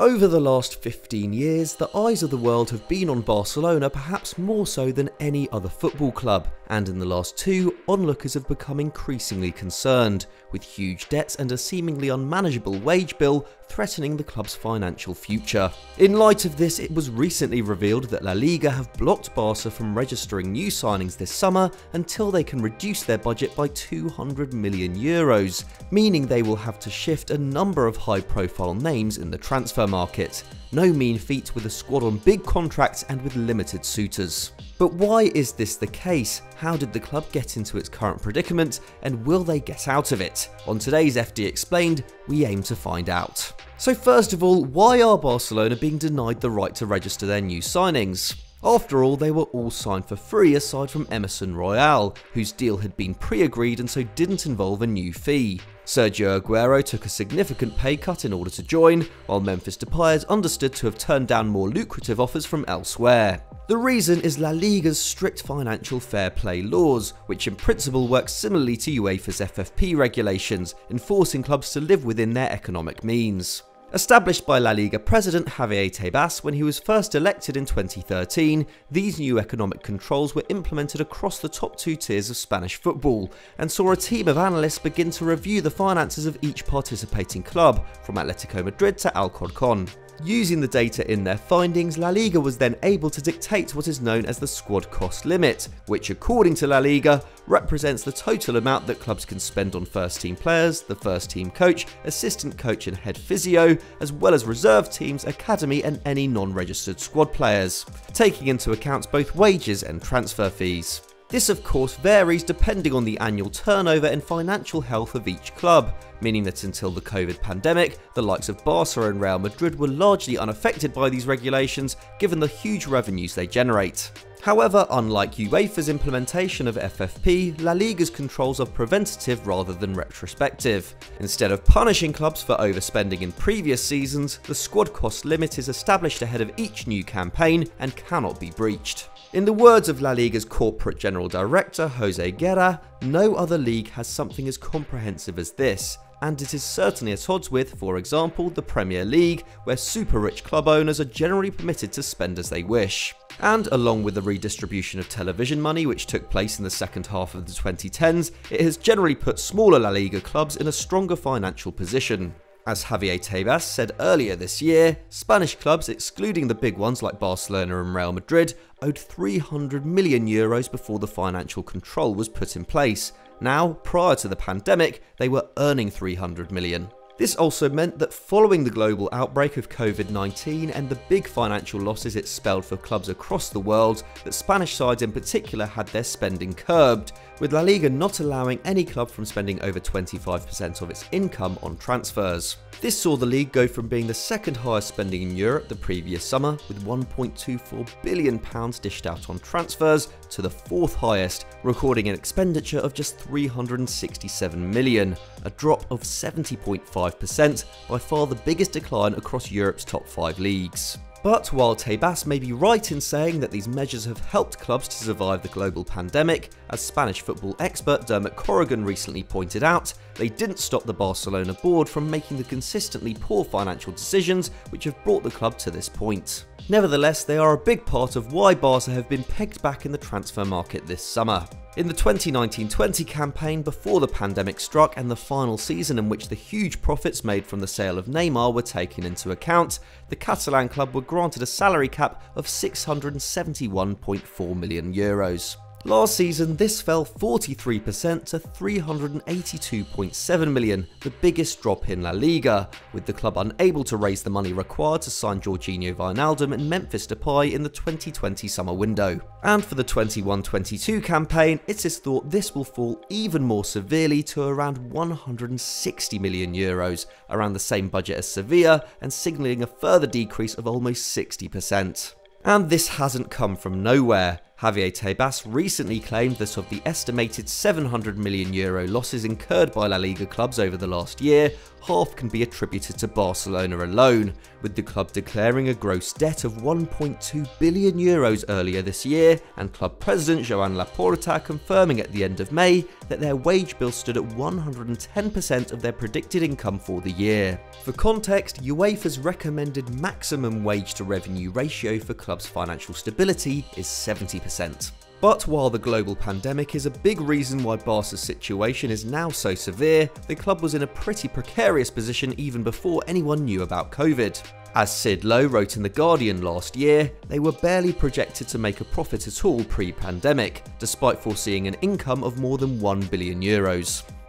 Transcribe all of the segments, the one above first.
Over the last 15 years, the eyes of the world have been on Barcelona perhaps more so than any other football club, and in the last two, onlookers have become increasingly concerned, with huge debts and a seemingly unmanageable wage bill threatening the club's financial future. In light of this, it was recently revealed that La Liga have blocked Barca from registering new signings this summer until they can reduce their budget by €200 million, meaning they will have to shift a number of high-profile names in the transfer market. No mean feat with a squad on big contracts and with limited suitors. But why is this the case? How did the club get into its current predicament, and will they get out of it? On today's FD Explained, we aim to find out. So first of all, why are Barcelona being denied the right to register their new signings? After all, they were all signed for free aside from Emerson Royal, whose deal had been pre-agreed and so didn't involve a new fee. Sergio Aguero took a significant pay cut in order to join, while Memphis Depay is understood to have turned down more lucrative offers from elsewhere. The reason is La Liga's strict financial fair play laws, which in principle work similarly to UEFA's FFP regulations, enforcing clubs to live within their economic means. Established by La Liga president Javier Tebas when he was first elected in 2013, these new economic controls were implemented across the top two tiers of Spanish football, and saw a team of analysts begin to review the finances of each participating club, from Atletico Madrid to Alcorcon. Using the data in their findings, La Liga was then able to dictate what is known as the squad cost limit, which according to La Liga represents the total amount that clubs can spend on first team players, the first team coach, assistant coach and head physio, as well as reserve teams, academy and any non-registered squad players, taking into account both wages and transfer fees. This of course varies depending on the annual turnover and financial health of each club, meaning that until the COVID pandemic, the likes of Barça and Real Madrid were largely unaffected by these regulations given the huge revenues they generate. However, unlike UEFA's implementation of FFP, La Liga's controls are preventative rather than retrospective. Instead of punishing clubs for overspending in previous seasons, the squad cost limit is established ahead of each new campaign and cannot be breached. In the words of La Liga's corporate general director Jose Guerra, no other league has something as comprehensive as this, and it is certainly at odds with, for example, the Premier League, where super rich club owners are generally permitted to spend as they wish. And along with the redistribution of television money which took place in the second half of the 2010s, it has generally put smaller La Liga clubs in a stronger financial position. As Javier Tebas said earlier this year, Spanish clubs, excluding the big ones like Barcelona and Real Madrid, owed €300 million before the financial control was put in place. Now, prior to the pandemic, they were earning €300 million. This also meant that following the global outbreak of COVID-19 and the big financial losses it spelled for clubs across the world, that Spanish sides in particular had their spending curbed, with La Liga not allowing any club from spending over 25% of its income on transfers. This saw the league go from being the second highest spending in Europe the previous summer, with £1.24 billion dished out on transfers, to the fourth highest, recording an expenditure of just £367 million, a drop of 70.5%, by far the biggest decline across Europe's top 5 leagues. But while Tebas may be right in saying that these measures have helped clubs to survive the global pandemic, as Spanish football expert Dermot Corrigan recently pointed out, they didn't stop the Barcelona board from making the consistently poor financial decisions which have brought the club to this point. Nevertheless, they are a big part of why Barca have been pegged back in the transfer market this summer. In the 2019-20 campaign before the pandemic struck and the final season in which the huge profits made from the sale of Neymar were taken into account, the Catalan club were granted a salary cap of €671.4 million. Last season, this fell 43% to €382.7 million, the biggest drop in La Liga, with the club unable to raise the money required to sign Jorginho Wijnaldum and Memphis Depay in the 2020 summer window. And for the 21-22 campaign, it is thought this will fall even more severely to around €160 million, around the same budget as Sevilla, and signalling a further decrease of almost 60%. And this hasn't come from nowhere. Javier Tebas recently claimed that of the estimated €700 million losses incurred by La Liga clubs over the last year, half can be attributed to Barcelona alone, with the club declaring a gross debt of €1.2 billion earlier this year, and club president Joan Laporta confirming at the end of May that their wage bill stood at 110% of their predicted income for the year. For context, UEFA's recommended maximum wage to revenue ratio for clubs' financial stability is 70%. But while the global pandemic is a big reason why Barca's situation is now so severe, the club was in a pretty precarious position even before anyone knew about COVID. As Sid Lowe wrote in The Guardian last year, they were barely projected to make a profit at all pre-pandemic, despite foreseeing an income of more than €1 billion.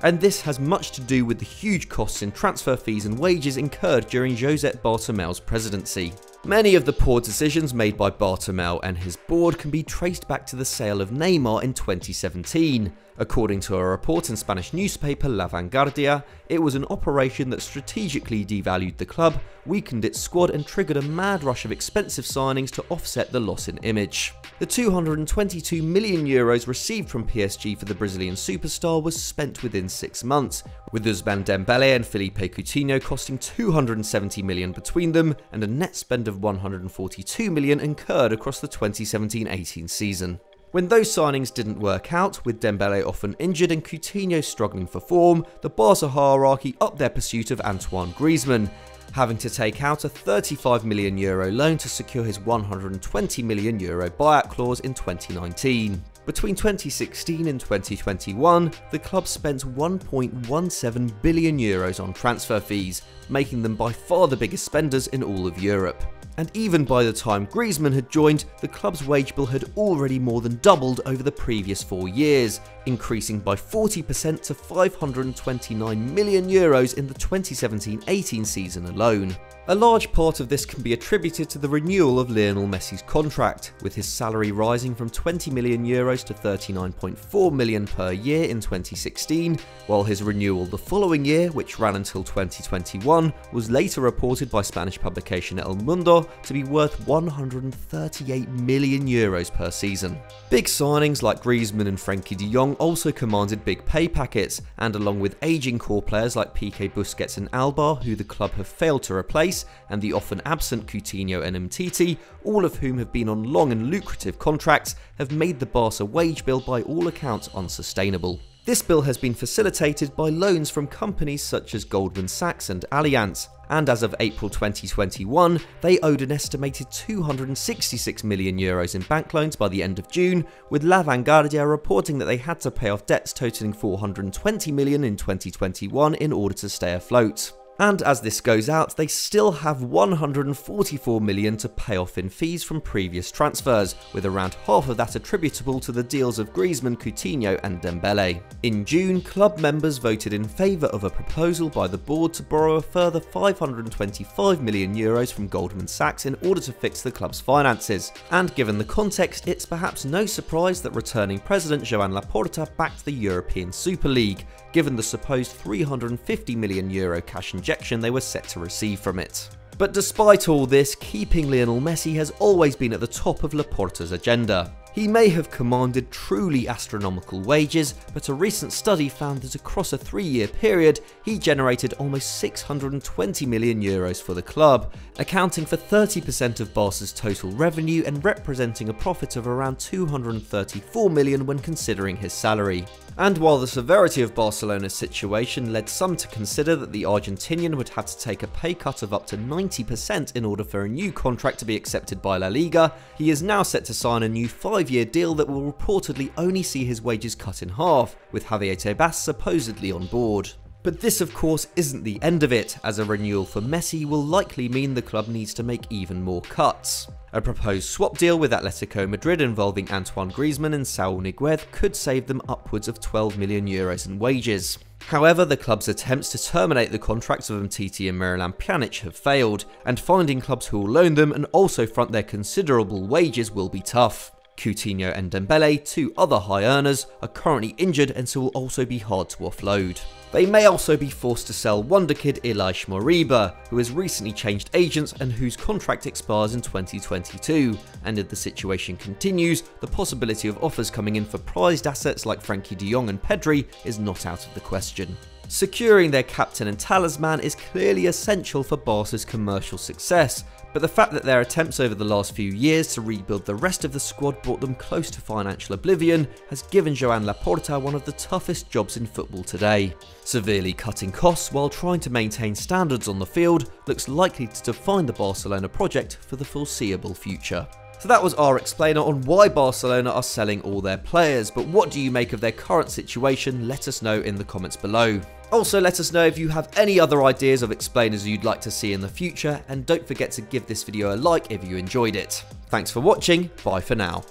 And this has much to do with the huge costs in transfer fees and wages incurred during Josep Bartomeu's presidency. Many of the poor decisions made by Bartomeu and his board can be traced back to the sale of Neymar in 2017. According to a report in Spanish newspaper La Vanguardia, it was an operation that strategically devalued the club, weakened its squad and triggered a mad rush of expensive signings to offset the loss in image. The €222 million received from PSG for the Brazilian superstar was spent within 6 months, with Ousmane Dembele and Felipe Coutinho costing €270 million between them, and a net spend of €142 million incurred across the 2017-18 season. When those signings didn't work out, with Dembele often injured and Coutinho struggling for form, the Barca hierarchy upped their pursuit of Antoine Griezmann, having to take out a €35 million loan to secure his €120 million buyout clause in 2019. Between 2016 and 2021, the club spent €1.17 billion on transfer fees, making them by far the biggest spenders in all of Europe. And even by the time Griezmann had joined, the club's wage bill had already more than doubled over the previous 4 years, increasing by 40% to €529 million in the 2017-18 season alone. A large part of this can be attributed to the renewal of Lionel Messi's contract, with his salary rising from €20 million to €39.4 million per year in 2016, while his renewal the following year, which ran until 2021, was later reported by Spanish publication El Mundo to be worth €138 million per season. Big signings like Griezmann and Frenkie de Jong also commanded big pay packets, and along with aging core players like Piqué, Busquets and Alba, who the club have failed to replace, and the often absent Coutinho and Umtiti, all of whom have been on long and lucrative contracts, have made the Barca wage bill by all accounts unsustainable. This bill has been facilitated by loans from companies such as Goldman Sachs and Allianz, and as of April 2021, they owed an estimated €266 million in bank loans by the end of June, with La Vanguardia reporting that they had to pay off debts totaling €420 million in 2021 in order to stay afloat. And as this goes out, they still have €144 million to pay off in fees from previous transfers, with around half of that attributable to the deals of Griezmann, Coutinho and Dembele. In June, club members voted in favour of a proposal by the board to borrow a further €525 million from Goldman Sachs in order to fix the club's finances. And given the context, it's perhaps no surprise that returning president Joan Laporta backed the European Super League, given the supposed €350 million cash injection they were set to receive from it. But despite all this, keeping Lionel Messi has always been at the top of Laporta's agenda. He may have commanded truly astronomical wages, but a recent study found that across a 3-year period, he generated almost €620 million for the club, accounting for 30% of Barca's total revenue and representing a profit of around €234 million when considering his salary. And while the severity of Barcelona's situation led some to consider that the Argentinian would have to take a pay cut of up to 90% in order for a new contract to be accepted by La Liga, he is now set to sign a new 5-year deal that will reportedly only see his wages cut in half, with Javier Tebas supposedly on board. But this of course isn't the end of it, as a renewal for Messi will likely mean the club needs to make even more cuts. A proposed swap deal with Atletico Madrid involving Antoine Griezmann and Saúl Ñíguez could save them upwards of €12 million in wages. However, the club's attempts to terminate the contracts of Umtiti and Miralem Pjanic have failed, and finding clubs who will loan them and also front their considerable wages will be tough. Coutinho and Dembele, two other high earners, are currently injured and so will also be hard to offload. They may also be forced to sell wonderkid Ilaix Moriba, who has recently changed agents and whose contract expires in 2022, and if the situation continues, the possibility of offers coming in for prized assets like Frenkie de Jong and Pedri is not out of the question. Securing their captain and talisman is clearly essential for Barca's commercial success, but the fact that their attempts over the last few years to rebuild the rest of the squad brought them close to financial oblivion has given Joan Laporta one of the toughest jobs in football today. Severely cutting costs while trying to maintain standards on the field looks likely to define the Barcelona project for the foreseeable future. So that was our explainer on why Barcelona are selling all their players, but what do you make of their current situation? Let us know in the comments below. Also, let us know if you have any other ideas of explainers you'd like to see in the future, and don't forget to give this video a like if you enjoyed it. Thanks for watching, bye for now.